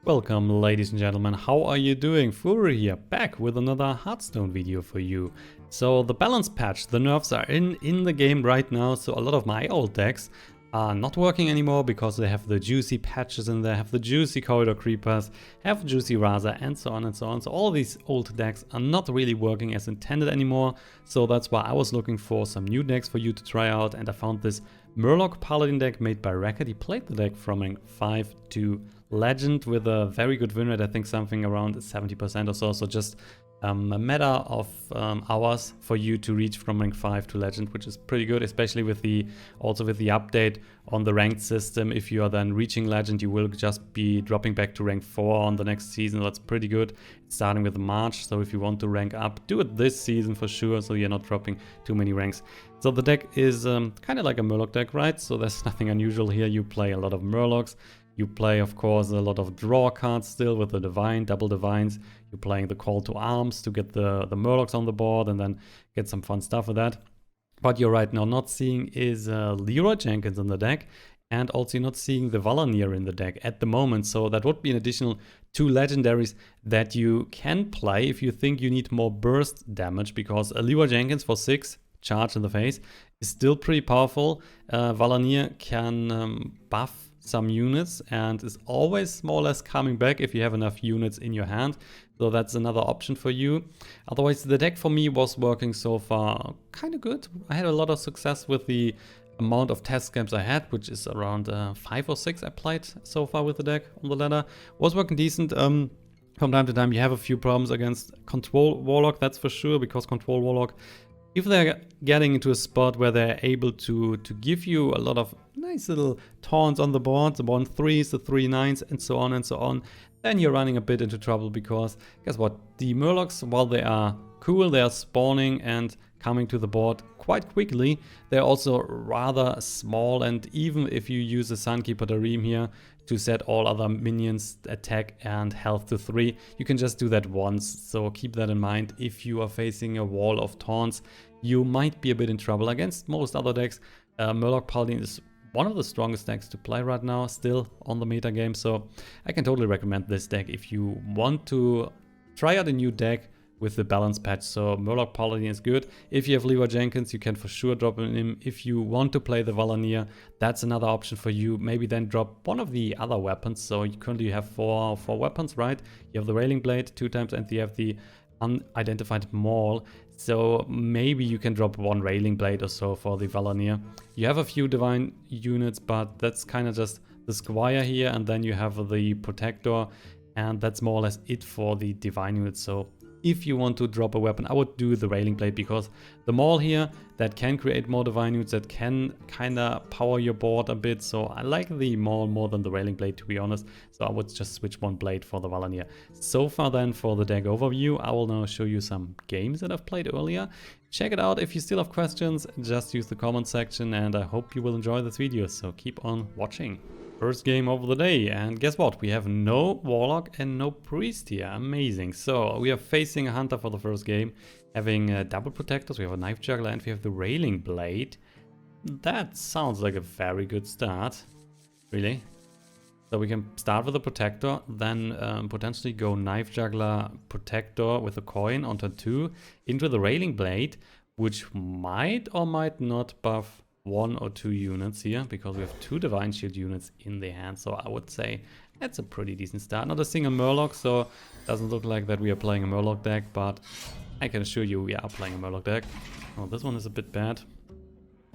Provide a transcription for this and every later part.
Welcome ladies and gentlemen, how are you doing? Furo here, back with another Hearthstone video for you. So the balance patch, the nerfs are in the game right now, so a lot of my old decks are not working anymore because they have the juicy patches in there, have the juicy corridor creepers, have juicy Raza and so on and so on. So all these old decks are not really working as intended anymore, so that's why I was looking for some new decks for you to try out, and I found this Murloc Paladin deck made by Racket. He played the deck from rank 5 to Legend with a very good win rate, I think something around 70% or so, so just a matter of hours for you to reach from rank 5 to Legend, which is pretty good, especially with the update on the ranked system. If you are then reaching Legend, you will just be dropping back to rank 4 on the next season. That's pretty good. It's starting with March, so if you want to rank up, do it this season for sure, so you're not dropping too many ranks. So the deck is kind of like a Murloc deck, right? So there's nothing unusual here. You play a lot of Murlocs. You play, of course, a lot of draw cards still with the Divine, double Divines. You're playing the Call to Arms to get the Murlocs on the board and then get some fun stuff with that. What you're right now not seeing is Leroy Jenkins in the deck, and also you're not seeing the Warleader in the deck at the moment. So that would be an additional 2 legendaries that you can play if you think you need more burst damage, because a Leroy Jenkins for 6 charge in the face is still pretty powerful. Warleader can buff some units and is always more or less coming back if you have enough units in your hand, so that's another option for you. Otherwise, the deck for me was working so far kind of good. I had a lot of success with the amount of test games I had, which is around 5 or 6 I played so far with the deck on the ladder. Was working decent. From time to time you have a few problems against Control Warlock, that's for sure, because Control Warlock, if they're getting into a spot where they're able to give you a lot of nice little taunts on the board, the 1/3s, the 3/9s, and so on, then you're running a bit into trouble, because guess what? The Murlocs, while they are cool, they are spawning and coming to the board quite quickly. They're also rather small, and even if you use a Sunkeeper Tarim here to set all other minions attack and health to 3, you can just do that once. So keep that in mind. If you are facing a wall of taunts, you might be a bit in trouble. Against most other decks, Murloc Paladin is one of the strongest decks to play right now, still on the meta game. So I can totally recommend this deck if you want to try out a new deck with the balance patch. So Murloc Paladin is good. If you have Leroy Jenkins, you can for sure drop him. If you want to play the Warleader, that's another option for you. Maybe then drop one of the other weapons. So you currently have four weapons, right? You have the Railing Blade 2 times, and you have the Unidentified Maul. So maybe you can drop 1 Railing Blade or so for the Warleader. You have a few Divine units, but that's kind of just the Squire here, and then you have the Protector, and that's more or less it for the Divine units. So if you want to drop a weapon, I would do the Railing Blade, because the Maul here, that can create more Divine units, that can kind of power your board a bit. So I like the Maul more than the Railing Blade, to be honest. So I would just switch 1 blade for the Warleader. So far then for the deck overview, I will now show you some games that I've played earlier. Check it out. If you still have questions, just use the comment section, and I hope you will enjoy this video. So keep on watching. First game of the day, and guess what? We have no Warlock and no Priest here. Amazing. So we are facing a Hunter for the first game, having double Protectors. We have a Knife Juggler, and we have the Railing Blade. That sounds like a very good start, really. So we can start with the Protector, then potentially go Knife Juggler, Protector with a coin on turn 2 into the Railing Blade, which might or might not buff 1 or 2 units here, because we have 2 Divine Shield units in the hand. So I would say that's a pretty decent start. Not a single Murloc, so it doesn't look like that we are playing a Murloc deck, but I can assure you we are playing a Murloc deck. Oh, this one is a bit bad.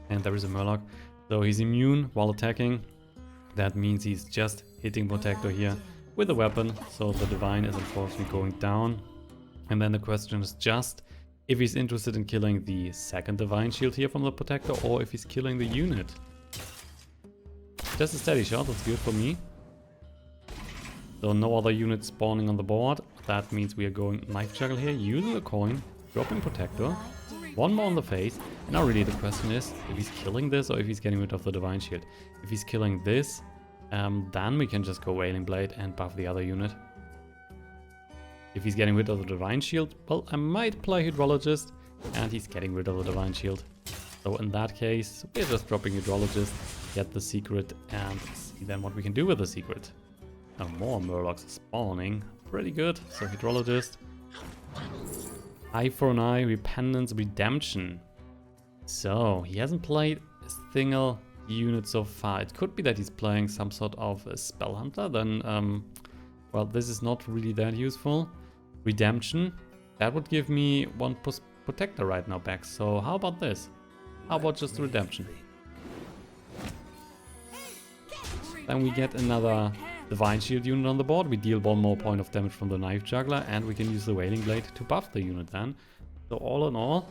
And there is a Murloc. So he's immune while attacking. That means he's just hitting Protector here with a weapon. So the Divine is unfortunately going down. And then the question is just if he's interested in killing the second Divine Shield here from the Protector, or if he's killing the unit. Just a steady shot, that's good for me. So no other units spawning on the board. That means we are going Knife Juggler here, using a coin, dropping Protector, 1 more on the face. And now really the question is if he's killing this or if he's getting rid of the Divine Shield. If he's killing this, then we can just go Railing Blade and buff the other unit. If he's getting rid of the Divine Shield, well, I might play Hydrologist, and he's getting rid of the Divine Shield. So in that case, we're just dropping Hydrologist, get the secret, and see then what we can do with the secret. More Murlocs spawning. Pretty good. So Hydrologist. Eye for an Eye, Repentance, Redemption. So he hasn't played a single unit so far. It could be that he's playing some sort of a Spell Hunter. Then, well, this is not really that useful. Redemption. That would give me one Protector right now back. So how about this? How about just Redemption? Then we get another Divine Shield unit on the board. We deal one more point of damage from the Knife Juggler, and we can use the Wailing Blade to buff the unit then. So all in all,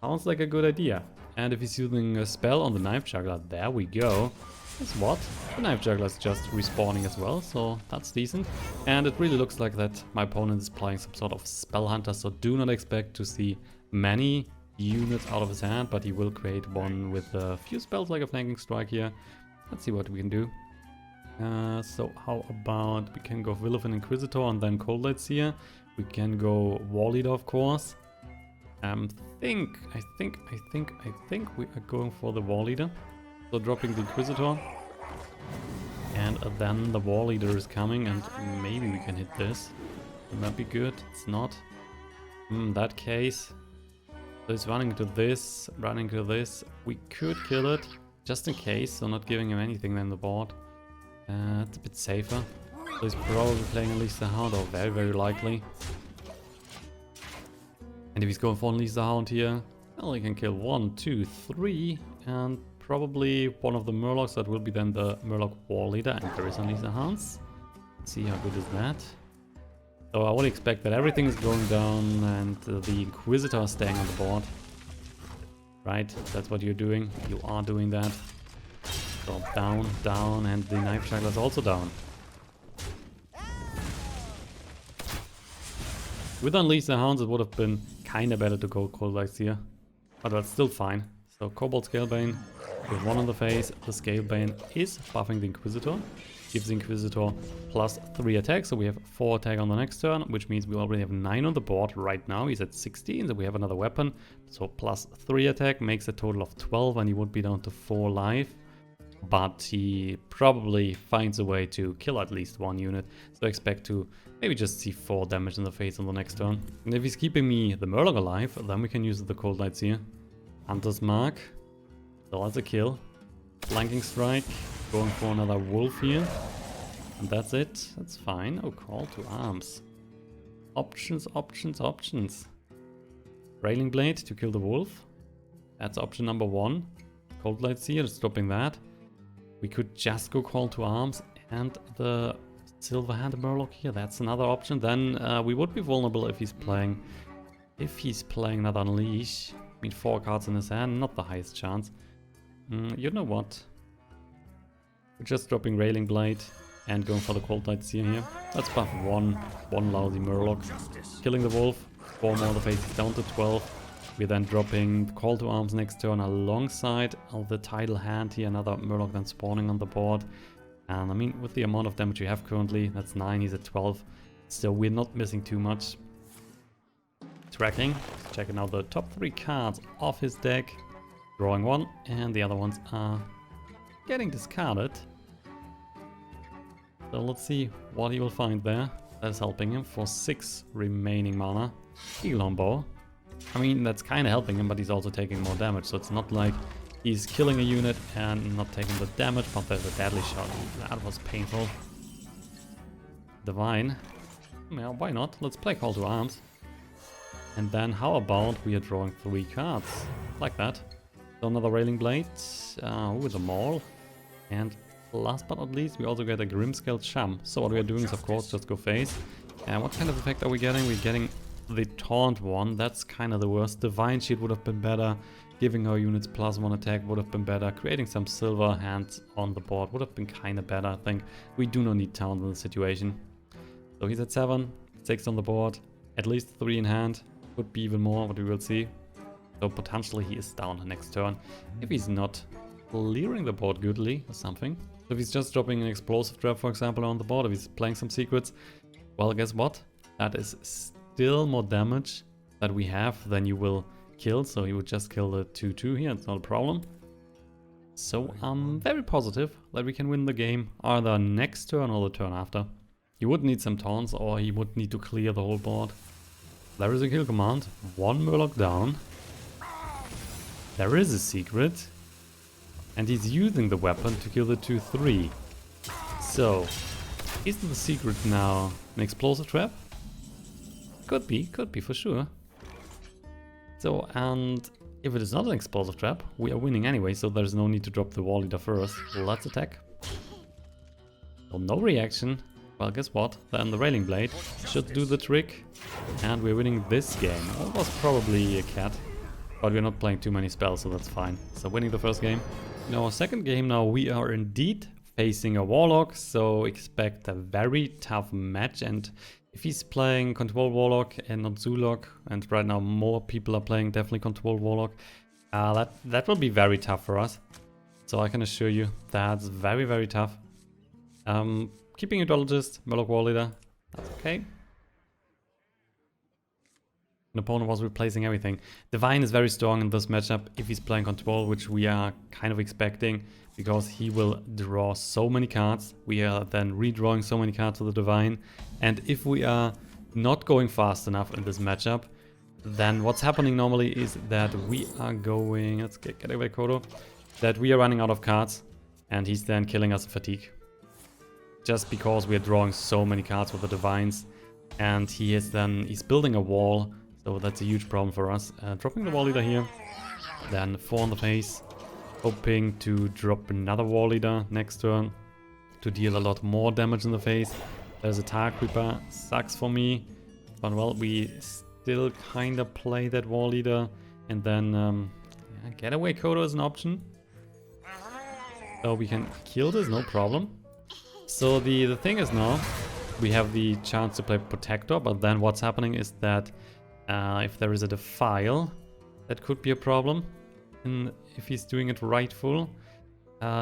sounds like a good idea. And if he's using a spell on the Knife Juggler, there we go. Guess what? The Knife Juggler is just respawning as well, so that's decent. And it really looks like that my opponent is playing some sort of Spell Hunter, so do not expect to see many units out of his hand, but he will create one with a few spells like a Flanking Strike here. Let's see what we can do. So how about we can go Vilefin Inquisitor and then Coldlight Seer. We can go Warleader, of course. I think we are going for the Warleader. So dropping the Inquisitor. And then the Warleader is coming and maybe we can hit this. Would that be good? It's not. In that case. So it's running to this, running to this. We could kill it, just in case, so not giving him anything on the board. It's a bit safer. So he's probably playing Unleash the Hound, or very, very likely. And if he's going for Unleash the Hound here, well, he can kill 1, 2, 3, and probably one of the Murlocs. That will be then the Murloc Warleader, and there is Unleash the Hounds. Let's see how good is that. So I would expect that everything is going down and the Inquisitor is staying on the board. Right, that's what you're doing. You are doing that. So down, down, and the Knife Juggler is also down. With Unleash the Hounds, it would have been kinda better to go Coldlight Seer, but that's still fine. So Cobalt Scalebane with 1 on the face. The Scalebane is buffing the Inquisitor. Gives the Inquisitor plus 3 attack, so we have 4 attack on the next turn, which means we already have 9 on the board right now. He's at 16, so we have another weapon. So plus 3 attack makes a total of 12, and he would be down to 4 life. But he probably finds a way to kill at least 1 unit, so expect to maybe just see 4 damage in the face on the next turn. And if he's keeping me the Murloc alive, then we can use the Coldlight Seer. Hunter's Mark, so that's a kill. Flanking Strike, going for another Wolf here. And that's it, that's fine. Oh, Call to Arms. Options, options, options. Railing Blade to kill the Wolf. That's option number 1. Coldlight Seer, stopping that. We could just go Call to Arms and the Silver-Handed Murloc here. That's another option. Then we would be vulnerable if he's playing another Unleash. I mean, 4 cards in his hand, not the highest chance. You know what? We're just dropping Railing Blade and going for the Coldlight Seer here. Let's buff one lousy Murloc. Killing the Wolf. 4 more on the face, down to 12. We're then dropping Call to Arms next turn alongside the Tidal Hand here. Another Murloc then spawning on the board. And I mean, with the amount of damage we have currently, that's 9, he's at 12. So we're not missing too much. Tracking, checking out the top 3 cards of his deck. Drawing 1, and the other ones are getting discarded. So let's see what he will find there. That is helping him for 6 remaining mana. Eagle Bow. I mean, that's kind of helping him, but he's also taking more damage. So it's not like he's killing a unit and not taking the damage, but there's a Deadly Shot. That was painful. Divine. Yeah, why not? Let's play Call to Arms. And then how about we are drawing 3 cards? Like that. So another Railing Blade with a Maul. And last but not least, we also get a Grimscale Chum. So what we are doing is, of course, just go face. And what kind of effect are we getting? We're getting the Taunt one. That's kind of the worst. Divine Shield would have been better. Giving our units +1 attack would have been better. Creating some silver hands on the board would have been kind of better, I think. We do not need Taunt in the situation. So he's at 7, 6 on the board. At least 3 in hand. Could be even more, but we will see. So potentially he is down next turn. If he's not clearing the board goodly or something. So if he's just dropping an Explosive Trap, for example, on the board. If he's playing some secrets. Well, guess what? That is still more damage that we have than you will kill. So he would just kill the 2/2 here. It's not a problem. So I'm very positive that we can win the game either next turn or the turn after. He would need some taunts or he would need to clear the whole board. There is a kill command, 1 Murloc down. There is a secret. And he's using the weapon to kill the 2-3. So, is the secret now an explosive trap? Could be for sure. So, and if it is not an explosive trap, we are winning anyway, so there's no need to drop the Warleader first. Let's attack. Well, no reaction. Well, guess what? Then the Railing Blade should do the trick. And we're winning this game. It was probably a cat, but we're not playing too many spells, so that's fine. So winning the first game. In our second game now, we are indeed facing a Warlock, so expect a very tough match. And if he's playing Control Warlock and not Zoolock, and right now more people are playing definitely Control Warlock, that will be very tough for us. So I can assure you that's very, very tough. Keeping Hydrologist, Murloc Warleader, that's okay. An opponent was replacing everything. Divine is very strong in this matchup if he's playing Control, which we are kind of expecting, because he will draw so many cards. We are then redrawing so many cards to the Divine. And if we are not going fast enough in this matchup, then what's happening normally is that we are going... Let's get away, Kodo. That we are running out of cards, and he's then killing us with fatigue. Just because we are drawing so many cards with the Divines. And he's building a wall. So that's a huge problem for us. Dropping the Warleader here, then 4 on the face, hoping to drop another Warleader next turn to deal a lot more damage in the face. There's a Tar Creeper, sucks for me, but well, we still kind of play that Warleader, and then yeah, Getaway Kodo is an option. So we can kill this, no problem. So the thing is now, we have the chance to play Protector, but then what's happening is that if there is a Defile, that could be a problem. And if he's doing it rightful.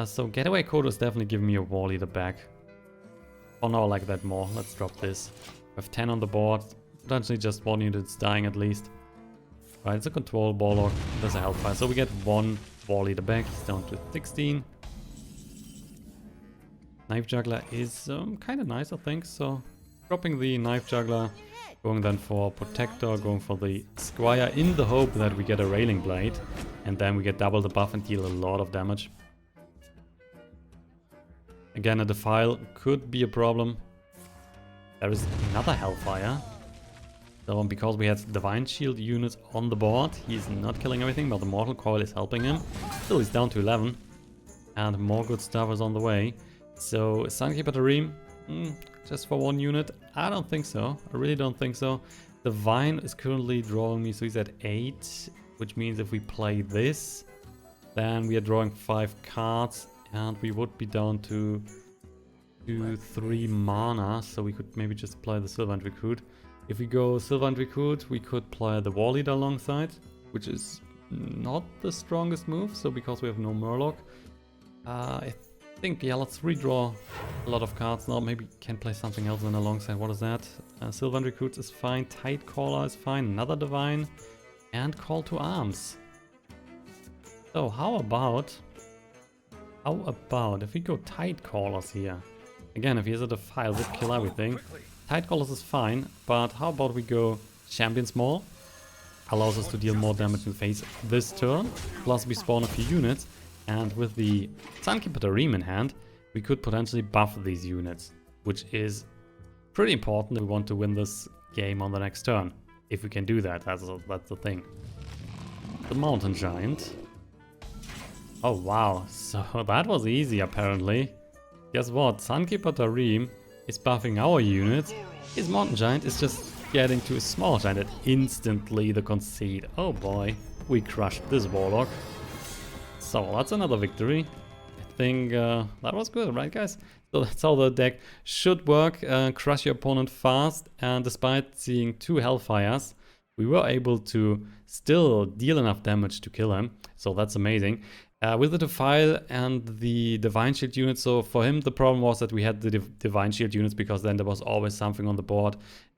So Getaway Kodo is definitely giving me a Warleader back. Oh no, I like that more. Let's drop this. We have 10 on the board. Potentially just 1 unit's dying at least. Right, it's a Control Warlock. There's a Hellfire. So we get 1 Warleader back. He's down to 16. Knife Juggler is kind of nice, I think. So dropping the Knife Juggler. Going then for Protector, going for the Squire in the hope that we get a Railing Blade. And then we get double the buff and deal a lot of damage. Again, a Defile could be a problem. There is another Hellfire. So because we had Divine Shield units on the board, he's not killing everything, but the Mortal Coil is helping him. Still, he's down to 11. And more good stuff is on the way. So, Sunkeeper Tarim, just for 1 unit? I don't think so. I really don't think so. The Vine is currently drawing me, so he's at 8. Which means if we play this, then we are drawing 5 cards. And we would be down to 3 mana. So we could maybe just play the Sylvan Recruit. If we go Sylvan Recruit, we could play the Warleader alongside. Which is not the strongest move. So because we have no Murloc. I think, yeah, let's redraw a lot of cards now. Maybe can play something else in alongside. What is that? Sylvan Recruits is fine. Tidecaller is fine. Another Divine. And Call to Arms. So how about if we go Tidecallers here? Again, if he has a Defile, would kill everything. Tidecallers is fine, but how about we go Champion's Maul? Allows us to deal more damage in face this turn. Plus we spawn a few units. And with the Sunkeeper Tarim in hand, we could potentially buff these units, which is pretty important if we want to win this game on the next turn. If we can do that, that's the thing. The Mountain Giant. Oh wow, so that was easy apparently. Guess what, Sunkeeper Tarim is buffing our units. His Mountain Giant is just getting to a small giant and instantly the concede. Oh boy, we crushed this Warlock. So that's another victory. I think that was good, right guys? So that's how the deck should work. Crush your opponent fast, and despite seeing 2 Hellfires, we were able to still deal enough damage to kill him. So that's amazing. With the Defile and the Divine Shield units, so for him the problem was that we had the Divine Shield units because then there was always something on the board.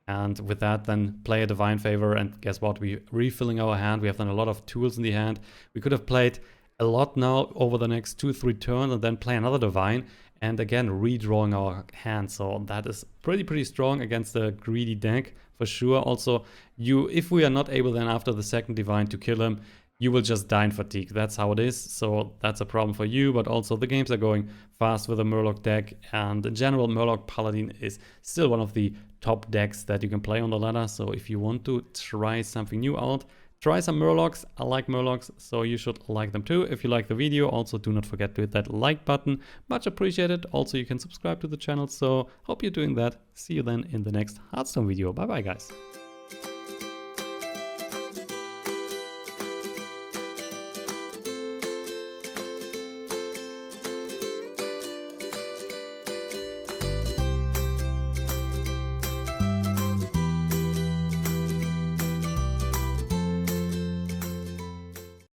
And with that then play a Divine Favor, and guess what? We're refilling our hand. We have done a lot of tools in the hand. We could have played a lot now over the next 2-3 turns and then play another Divine and again redrawing our hand. So that is pretty strong against a greedy deck for sure. Also, if we are not able then after the second Divine to kill him, you will just die in fatigue. That's how it is. So that's a problem for you, but also the games are going fast with a Murloc deck, and in general Murloc Paladin is still one of the top decks that you can play on the ladder. So if you want to try something new out, try some Murlocs. I like Murlocs, so you should like them too. If you like the video, also do not forget to hit that like button. Much appreciated. Also, you can subscribe to the channel, so hope you're doing that. See you then in the next Hearthstone video. Bye bye, guys.